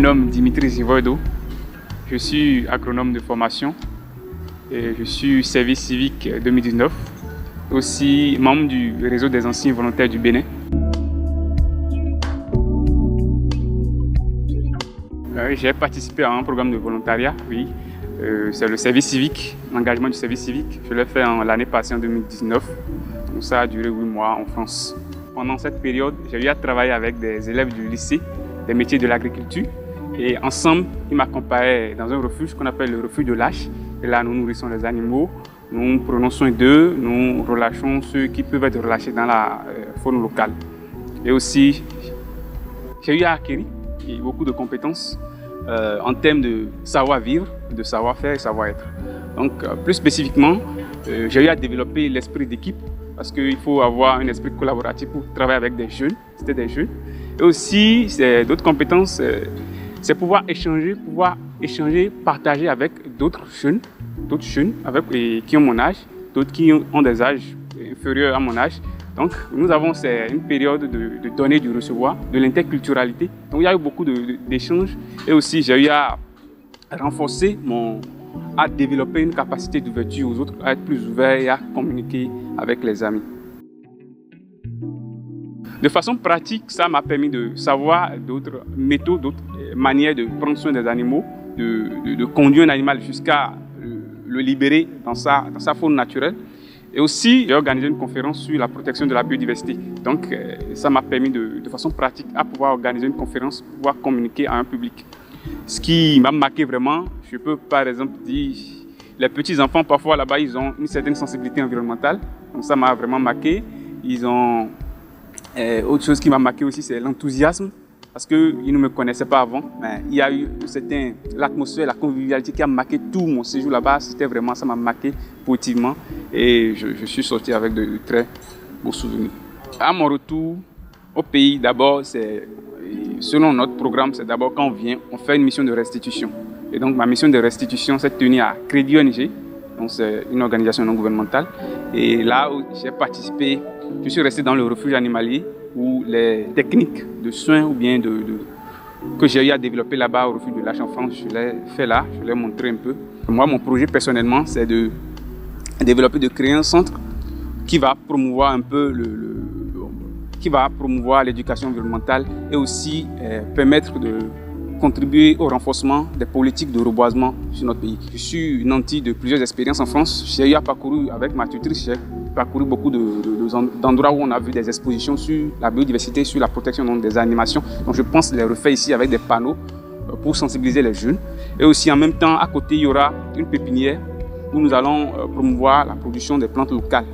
nomme Dimitri Zivoido. Je suis agronome de formation et je suis service civique 2019. Aussi membre du réseau des anciens volontaires du Bénin. J'ai participé à un programme de volontariat, oui. C'est le service civique, l'engagement du service civique. Je l'ai fait l'année passée en 2019. Donc ça a duré 8 mois en France. Pendant cette période, j'ai eu à travailler avec des élèves du lycée, des métiers de l'agriculture. Et ensemble, ils m'accompagnaient dans un refuge qu'on appelle le refuge de Lâche. Et là, nous nourrissons les animaux, nous prenons soin d'eux, nous relâchons ceux qui peuvent être relâchés dans la faune locale. Et aussi, j'ai eu à acquérir beaucoup de compétences en termes de savoir-vivre, de savoir-faire et savoir-être. Donc, plus spécifiquement, j'ai eu à développer l'esprit d'équipe parce qu'il faut avoir un esprit collaboratif pour travailler avec des jeunes. C'était des jeunes. Et aussi, d'autres compétences, c'est pouvoir échanger, partager avec d'autres jeunes qui ont mon âge, d'autres qui ont des âges inférieurs à mon âge. Donc, nous avons une période de donner, du recevoir, de l'interculturalité. Donc, il y a eu beaucoup d'échanges. Et aussi, j'ai eu à renforcer à développer une capacité d'ouverture aux autres, à être plus ouvert et à communiquer avec les amis. De façon pratique, ça m'a permis de savoir d'autres méthodes, d'autres manières de prendre soin des animaux, de conduire un animal jusqu'à le libérer dans sa faune naturelle. Et aussi, j'ai organisé une conférence sur la protection de la biodiversité. Donc, ça m'a permis de façon pratique à pouvoir organiser une conférence, pouvoir communiquer à un public. Ce qui m'a marqué vraiment, je peux par exemple dire, les petits-enfants, parfois là-bas, ils ont une certaine sensibilité environnementale. Donc, ça m'a vraiment marqué. Autre chose qui m'a marqué aussi, c'est l'enthousiasme. Parce qu'ils ne me connaissaient pas avant, mais il y a eu l'atmosphère, la convivialité qui a marqué tout mon séjour là-bas. C'était vraiment, ça m'a marqué positivement et je suis sorti avec de très beaux souvenirs. À mon retour au pays, d'abord, selon notre programme, c'est d'abord quand on vient, on fait une mission de restitution. Et donc ma mission de restitution s'est tenue à Crédit ONG, donc c'est une organisation non gouvernementale. Et là où j'ai participé, je suis resté dans le refuge animalier où les techniques de soins ou bien que j'ai eu à développer là-bas au refuge de Lâche en France, je l'ai fait là, je l'ai montré un peu. Moi, mon projet personnellement, c'est de développer, de créer un centre qui va promouvoir un peu qui va promouvoir l'éducation environnementale et aussi permettre de contribuer au renforcement des politiques de reboisement sur notre pays. Je suis nanti de plusieurs expériences en France. J'ai eu à parcourir avec ma tutrice, j'ai parcouru beaucoup d'endroits où on a vu des expositions sur la biodiversité, sur la protection des animations. Donc je pense les refaire ici avec des panneaux pour sensibiliser les jeunes. Et aussi en même temps, à côté, il y aura une pépinière où nous allons promouvoir la production des plantes locales.